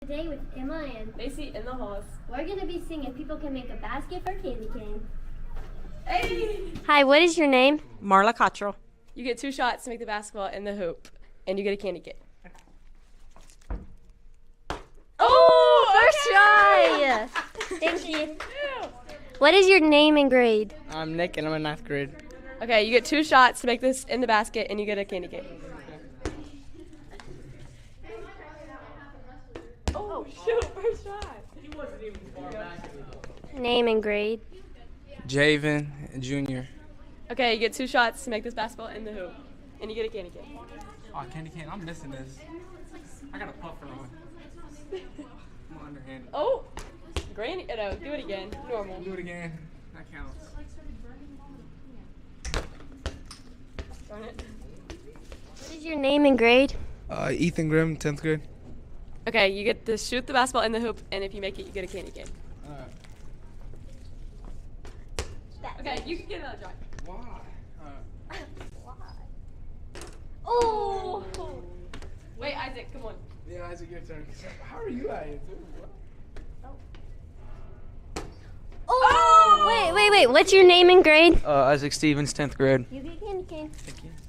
Today with Emma and Macy in the halls. we're going to be singing People Can Make a Basket for Candy Cane. Hey! Hi, what is your name? Marla Cottrell. You get 2 shots to make the basketball in the hoop, and you get a candy cane. First try! Thank you. What is your name and grade? I'm Nick and I'm in 9th grade. Okay, you get 2 shots to make this in the basket, and you get a candy cane. Oh, shoot, first shot. Name and grade. Javen, Junior. Okay, you get 2 shots to make this basketball in the hoop, and you get a candy cane. Oh, candy cane. I'm missing this. I got a puffer on. I'm underhanded. Oh, granny, no, do it again. Normal. Do it again. That counts. Darn it. What is your name and grade? Ethan Grimm, 10th grade. Okay, you get to shoot the basketball in the hoop, and if you make it, you get a candy cane. Okay, you can get another try. Why? Oh! Wait, Isaac, come on. Yeah, Isaac, your turn. How are you at it? Oh! Wait. What's your name and grade? Isaac Stevens, 10th grade. You get candy cane.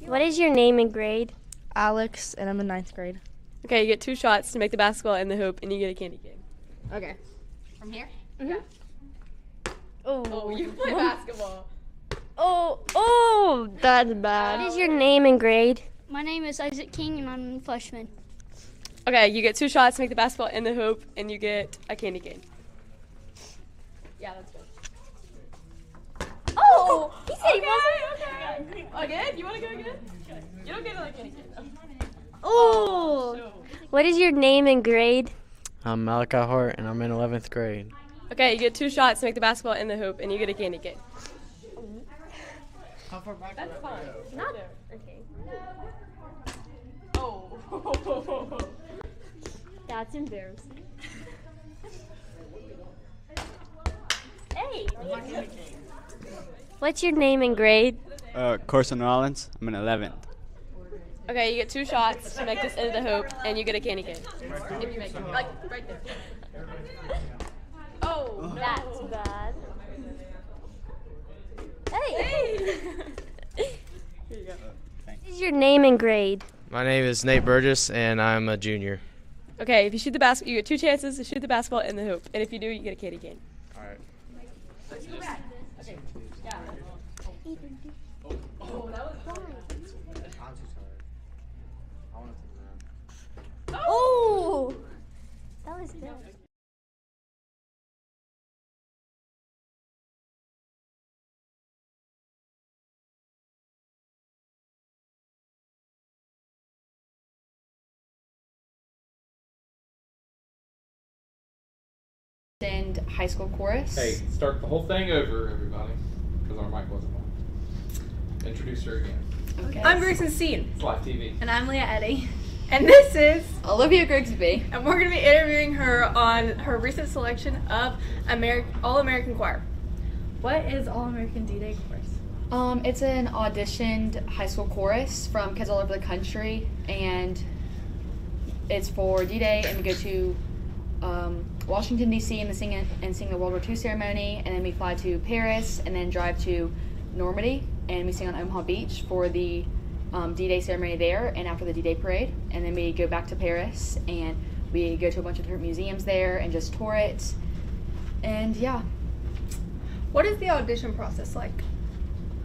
What is your name and grade? Alex, and I'm in 9th grade. Okay, you get 2 shots to make the basketball in the hoop, and you get a candy cane. Okay. From here? Oh, you play basketball. Oh, that's bad. What is your name and grade? My name is Isaac King, and I'm a freshman. Okay, you get 2 shots to make the basketball in the hoop, and you get a candy cane. Yeah, that's good. Oh! He said he wasn't. Okay. Again? You want to go again? You don't get another candy cane, though. Oh! What is your name and grade? I'm Malachi Hart, and I'm in 11th grade. Okay, you get 2 shots to make the basketball in the hoop, and you get a candy cane. How far back? That's fine. Not there. okay. Oh. That's embarrassing. Hey! What's your name and grade? Corson Rollins. I'm in 11th. Okay, you get 2 shots to make this into the hoop, and you get a candy cane. If you make it. Like, right there. Oh, That's bad. Hey! Here you go. What is your name and grade? My name is Nate Burgess, and I'm a junior. Okay, if you shoot the basket, you get 2 chances to shoot the basketball in the hoop, and if you do, you get a candy cane. All right. Okay. Yeah. Oh, that was fun. Oh! That was bad. And high school chorus. Hey, start the whole thing over, everybody, because our mic wasn't on. Introduce her again. Okay. I'm Grayson Steen. It's live TV. And I'm Leah Eddy. And this is, Olivia Grigsby. and we're going to be interviewing her on her recent selection of All-American Choir. What is All-American D-Day Chorus? It's an auditioned high school chorus from kids all over the country, and it's for D-Day, and we go to Washington, D.C. and sing the World War II ceremony, and then we fly to Paris, and then drive to Normandy, and we sing on Omaha Beach for the D-Day ceremony there, and after the D-Day parade, and then we go back to Paris, and we go to a bunch of different museums there, and just tour it, and yeah. What is the audition process like?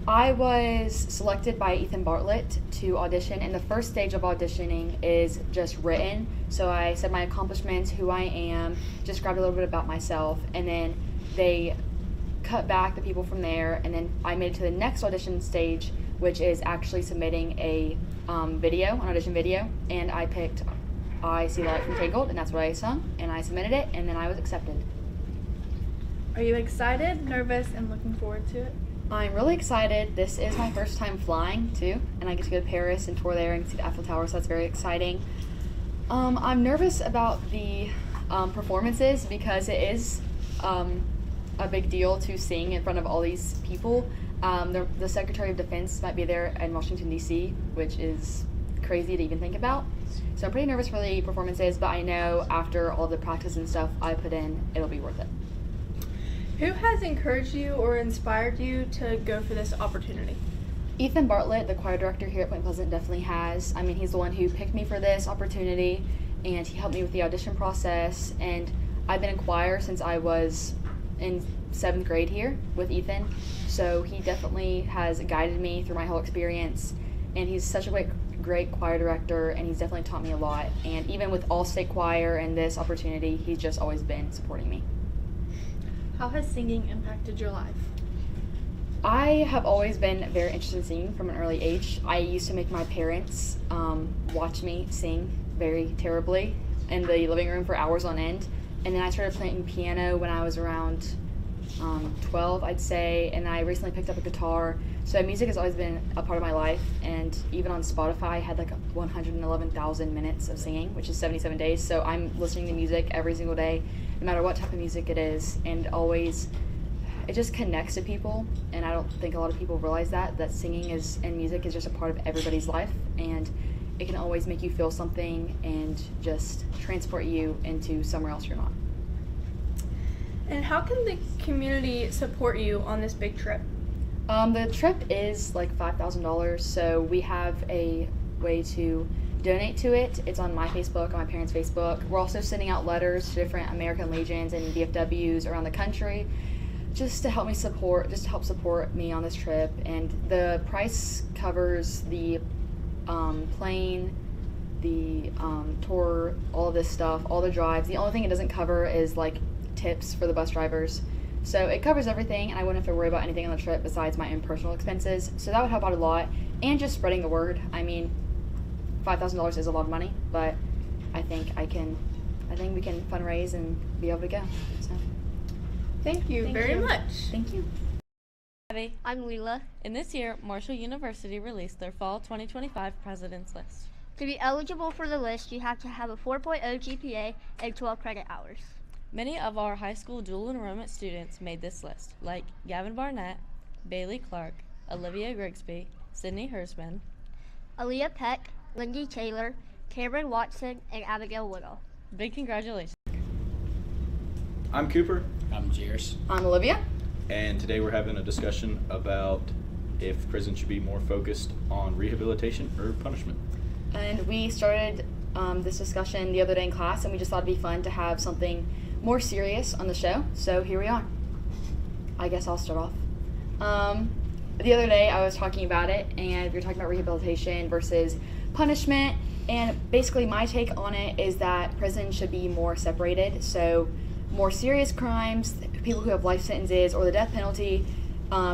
I was selected by Ethan Bartlett to audition, and the first stage of auditioning is just written. So I said my accomplishments, who I am, just grabbed a little bit about myself, and then they cut back the people from there, and then I made it to the next audition stage, which is actually submitting a video, an audition video, and I picked I See Light from Tangled, and that's what I sung, and I submitted it, and then I was accepted. Are you excited, nervous, and looking forward to it? I'm really excited. This is my first time flying too, and I get to go to Paris and tour there and see the Eiffel Tower, so that's very exciting. I'm nervous about the performances because it is a big deal to sing in front of all these people. The Secretary of Defense might be there in Washington, D.C., which is crazy to even think about. So I'm pretty nervous for the performances, but I know after all the practice and stuff I put in, it'll be worth it. Who has encouraged you or inspired you to go for this opportunity? Ethan Bartlett, the choir director here at Point Pleasant, definitely has. I mean, he's the one who picked me for this opportunity, and he helped me with the audition process. And I've been in choir since I was in 7th grade here with Ethan, so he definitely has guided me through my whole experience. And he's such a great choir director, and he's definitely taught me a lot. And even with All-State Choir and this opportunity, he's just always been supporting me. How has singing impacted your life? I have always been very interested in singing from an early age. I used to make my parents watch me sing very terribly in the living room for hours on end. And then I started playing piano when I was around 12, I'd say, and I recently picked up a guitar. So music has always been a part of my life, and even on Spotify, I had like 111,000 minutes of singing, which is 77 days. So I'm listening to music every single day, no matter what type of music it is, and always, it just connects to people. And I don't think a lot of people realize that singing and music is just a part of everybody's life, and it can always make you feel something and just transport you into somewhere else you're not. And how can the community support you on this big trip? The trip is like $5,000, so we have a way to donate to it. It's on my Facebook, on my parents' Facebook. We're also sending out letters to different American Legions and VFWs around the country just to help support me on this trip. And the price covers the plane, the tour, all of this stuff, all the drives. The only thing it doesn't cover is like tips for the bus drivers. So it covers everything, and I wouldn't have to worry about anything on the trip besides my own personal expenses. So that would help out a lot, and just spreading the word. I mean, $5,000 is a lot of money, but I think we can fundraise and be able to go. So Thank you very much. thank you. I'm Leela. And this year, Marshall University released their Fall 2025 President's List. To be eligible for the list, you have to have a 4.0 GPA and 12 credit hours. Many of our high school dual enrollment students made this list, like Gavin Barnett, Bailey Clark, Olivia Grigsby, Sydney Hersman, Aaliyah Peck, Lindy Taylor, Cameron Watson, and Abigail Woodall. Big congratulations. I'm Cooper. I'm Jairus. I'm Olivia. And today we're having a discussion about if prison should be more focused on rehabilitation or punishment. And we started this discussion the other day in class, and we just thought it'd be fun to have something more serious on the show. So here we are. I guess I'll start off. The other day I was talking about it, and we were talking about rehabilitation versus punishment. And basically my take on it is that prison should be more separated. So more serious crimes, people who have life sentences or the death penalty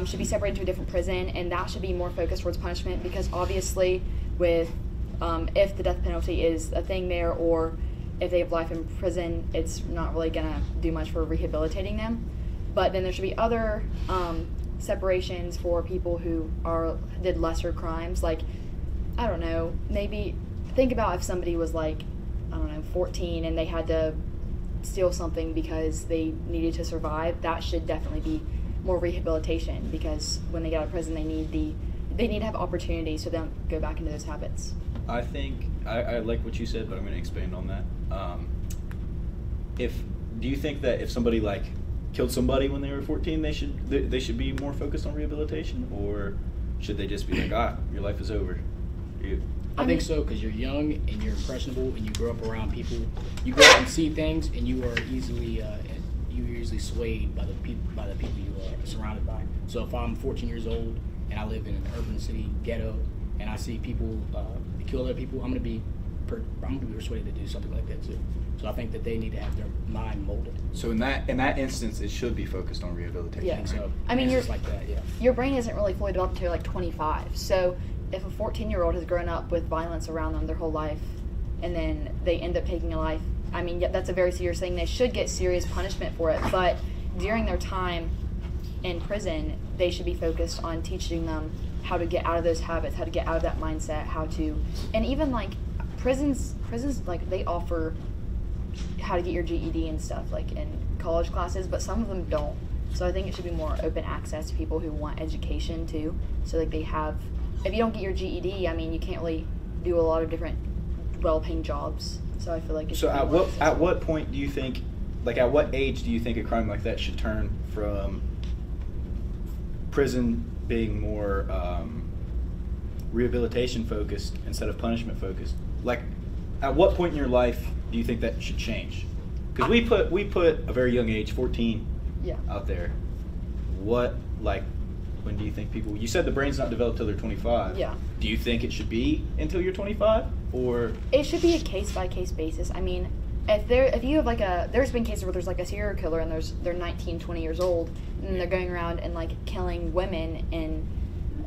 should be separated to a different prison, and that should be more focused towards punishment, because obviously with if the death penalty is a thing there, or if they have life in prison, it's not really going to do much for rehabilitating them. But then there should be other separations for people who did lesser crimes. Like, I don't know, maybe think about if somebody was like, 14 and they had to steal something because they needed to survive. That should definitely be more rehabilitation, because when they get out of prison, they need to have opportunities so they don't go back into those habits. I think I like what you said, but I'm going to expand on that. Do you think that if somebody like killed somebody when they were 14, they should be more focused on rehabilitation, or should they just be like, your life is over? I think so, because you're young and you're impressionable and you grow up around people. You grow up and see things, and you are easily swayed by the people you are surrounded by. So if I'm 14 years old and I live in an urban city ghetto and I see people kill other people, I'm gonna be persuaded to do something like that too. So I think that they need to have their mind molded. So in that instance, it should be focused on rehabilitation. Yeah. I think so. I mean, just like that, yeah. Your brain isn't really fully developed until you're like 25. So if a 14-year-old has grown up with violence around them their whole life, and then they end up taking a life, I mean, that's a very serious thing. They should get serious punishment for it. But during their time in prison, they should be focused on teaching them how to get out of those habits, how to get out of that mindset, and even like prisons like they offer how to get your GED and stuff like in college classes, but some of them don't. So I think it should be more open access to people who want education too. So like if you don't get your GED, I mean, you can't really do a lot of different well-paying jobs. So I feel like So at what point do you think, like at what age do you think a crime like that should turn from prison being more rehabilitation focused instead of punishment focused? Like, at what point in your life do you think that should change? Because we put a very young age, 14, out there. What, like, when do you think people? You said the brain's not developed till they're 25. Yeah. Do you think it should be until you're 25, or? It should be a case by case basis. I mean, if you have like there's been cases where there's like a serial killer and they're 19, 20 years old and they're going around and like killing women and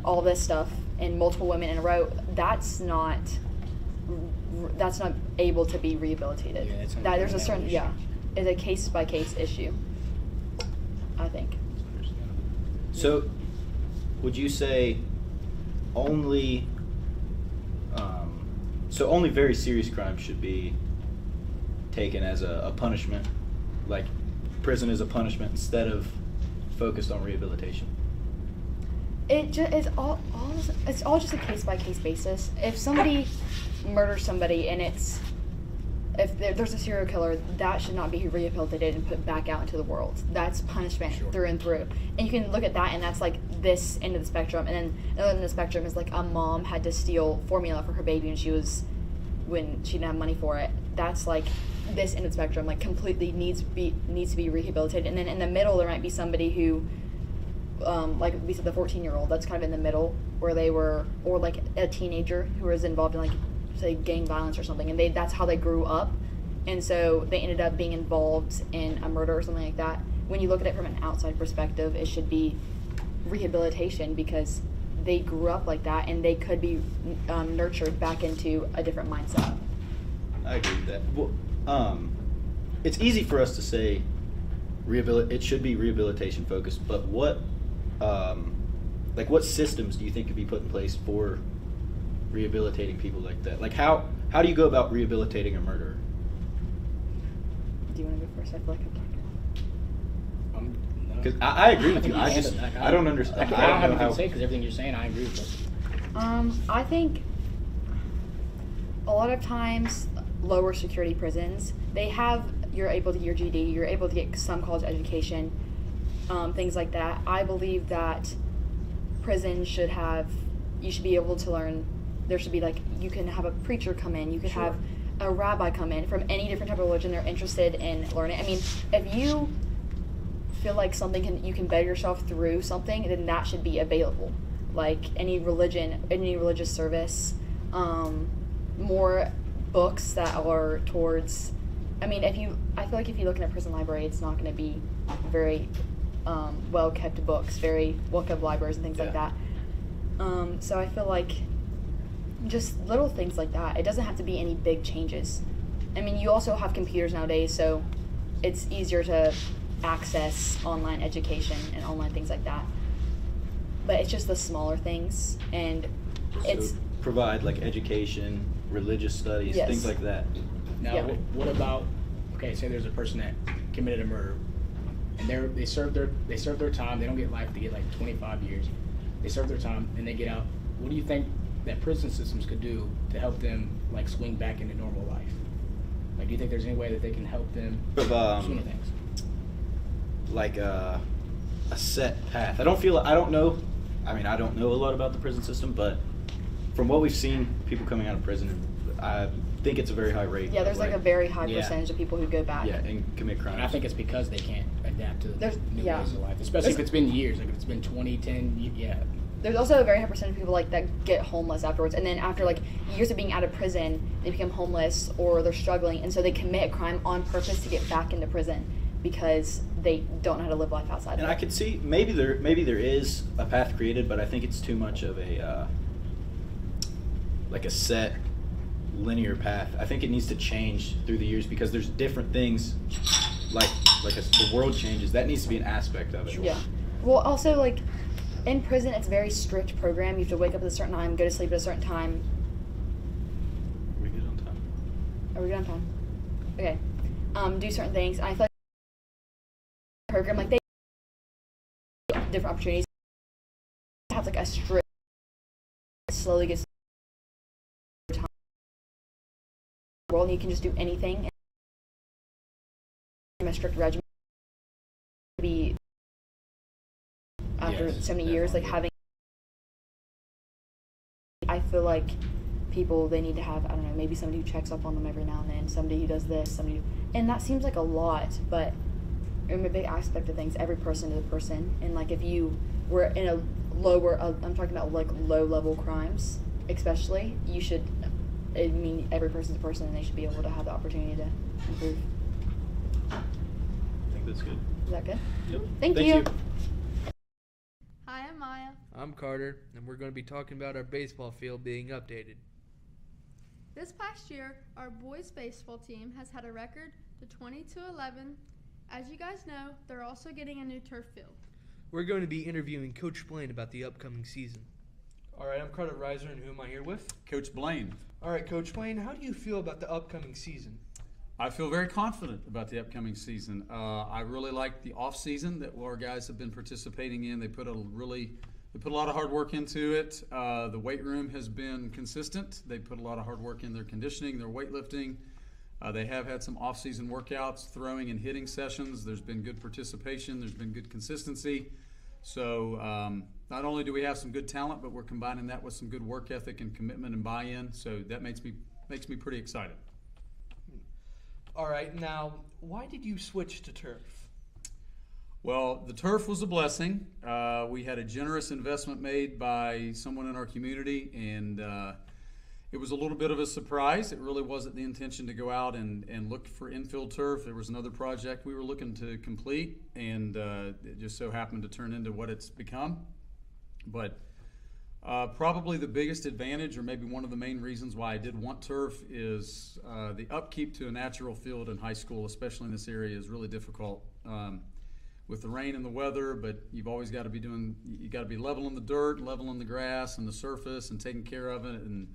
all this stuff and multiple women in a row. That's not able to be rehabilitated. Yeah, that's there's a certain it's a case by case issue, I think. So, would you say only only very serious crimes should be taken as a punishment, like prison is a punishment instead of focused on rehabilitation? It's all just a case by case basis. If somebody murders somebody and if there's a serial killer, that should not be rehabilitated and put back out into the world. That's punishment through and through. And you can look at that and that's like this end of the spectrum. And then another end of the spectrum is like a mom had to steal formula for her baby when she didn't have money for it. That's like this end of the spectrum, like completely needs to be rehabilitated. And then in the middle there might be somebody who like we said, the 14-year-old, that's kind of in the middle where they were, or like a teenager who was involved in like say gang violence or something, and that's how they grew up, and so they ended up being involved in a murder or something like that. When you look at it from an outside perspective, it should be rehabilitation because they grew up like that and they could be nurtured back into a different mindset. I agree with that. Well, it's easy for us to say it should be rehabilitation focused, but what systems do you think could be put in place for rehabilitating people like that? Like how do you go about rehabilitating a murderer? Do you want to go first? I feel like I'm talking. Because I agree with you. I don't understand. I don't have anything to say because everything you're saying, I agree with it. I think a lot of times lower security prisons, you're able to get your GED, you're able to get some college education, things like that. I believe that prisons you should be able to learn. There should be like, you can have a preacher come in, you could have a rabbi come in from any different type of religion they're interested in learning. I mean, if you feel like you can better yourself through something, then that should be available. Like any religious service, more books that are towards, I feel like if you look in a prison library, it's not going to be very well-kept books, very well-kept libraries and things like that. So I feel like just little things like that. It doesn't have to be any big changes. I mean, you also have computers nowadays, so it's easier to access online education and online things like that. But it's just the smaller things, and provide like education, religious studies, things like that. Now, what about, say there's a person that committed a murder, and they serve their time. They don't get life; they get like 25 years. They serve their time and they get out. What do you think that prison systems could do to help them like swing back into normal life? Like, do you think there's any way that they can help them swing things? Like a set path. I don't know a lot about the prison system, but from what we've seen, people coming out of prison, I think it's a very high rate. Yeah, there's like a very high percentage of people who go back. Yeah, and commit crimes. And I think it's because they can't adapt to new ways of life, especially if it's been years. Like if it's been 20, 10, There's also a very high percentage of people like that get homeless afterwards, and then after like years of being out of prison, they become homeless or they're struggling, and so they commit a crime on purpose to get back into prison because they don't know how to live life outside. And I could see maybe there is a path created, but I think it's too much of a like a set linear path. I think it needs to change through the years because there's different things like as the world changes, that needs to be an aspect of it. Yeah. Well, also like in prison, it's a very strict program. You have to wake up at a certain time, go to sleep at a certain time. Are we good on time? Are we good on time? Okay. Do certain things. And I feel like program like they different opportunities. Have like a strict slowly gets time. world, and you can just do anything. A strict regimen to be after so many years, like having. I feel like people, they need to have, I don't know, maybe somebody who checks up on them every now and then, somebody who does this, and that seems like a lot, but in a big aspect of things, every person is a person, and like if you were in a lower, I'm talking about like low level crimes, especially, you should, I mean, every person's a person, and they should be able to have the opportunity to improve. I think that's good. Is that good? Yep. Thank you. Hi, I'm Maya. I'm Carter, and we're going to be talking about our baseball field being updated. This past year, our boys baseball team has had a record to 20-11. As you guys know, they're also getting a new turf field. We're going to be interviewing Coach Blaine about the upcoming season. All right, I'm Carter Reiser, and who am I here with? Coach Blaine. All right, Coach Blaine, how do you feel about the upcoming season? I feel very confident about the upcoming season. I really like the off season that our guys have been participating in. They put a lot of hard work into it. The weight room has been consistent. They put a lot of hard work in their conditioning, their weightlifting. They have had some off season workouts, throwing and hitting sessions. There's been good participation. There's been good consistency. So not only do we have some good talent, but we're combining that with some good work ethic and commitment and buy-in. So that makes me pretty excited. All right, now, why did you switch to turf? Well, the turf was a blessing. We had a generous investment made by someone in our community, and it was a little bit of a surprise. It really wasn't the intention to go out and look for infield turf. There was another project we were looking to complete, and it just so happened to turn into what it's become. But probably the biggest advantage, or maybe one of the main reasons why I did want turf, is the upkeep to a natural field in high school, especially in this area, is really difficult with the rain and the weather. But you've always got to be leveling the dirt, leveling the grass and the surface, and taking care of it. And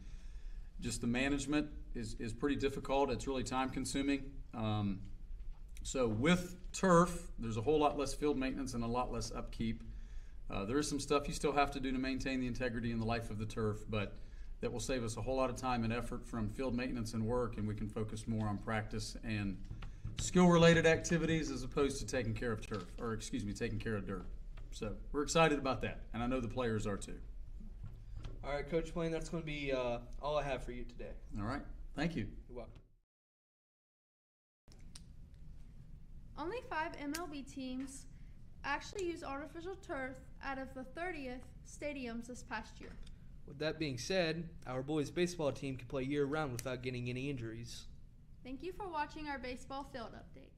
just the management is pretty difficult. It's really time consuming. So with turf, there's a whole lot less field maintenance and a lot less upkeep. There is some stuff you still have to do to maintain the integrity and the life of the turf, but that will save us a whole lot of time and effort from field maintenance and work, and we can focus more on practice and skill-related activities as opposed to taking care of taking care of dirt. So we're excited about that, and I know the players are too. All right, Coach Blaine, that's going to be all I have for you today. All right, thank you. You're welcome. Only 5 MLB teams actually used artificial turf out of the 30th stadiums this past year. With that being said, our boys baseball team can play year-round without getting any injuries. Thank you for watching our baseball field update.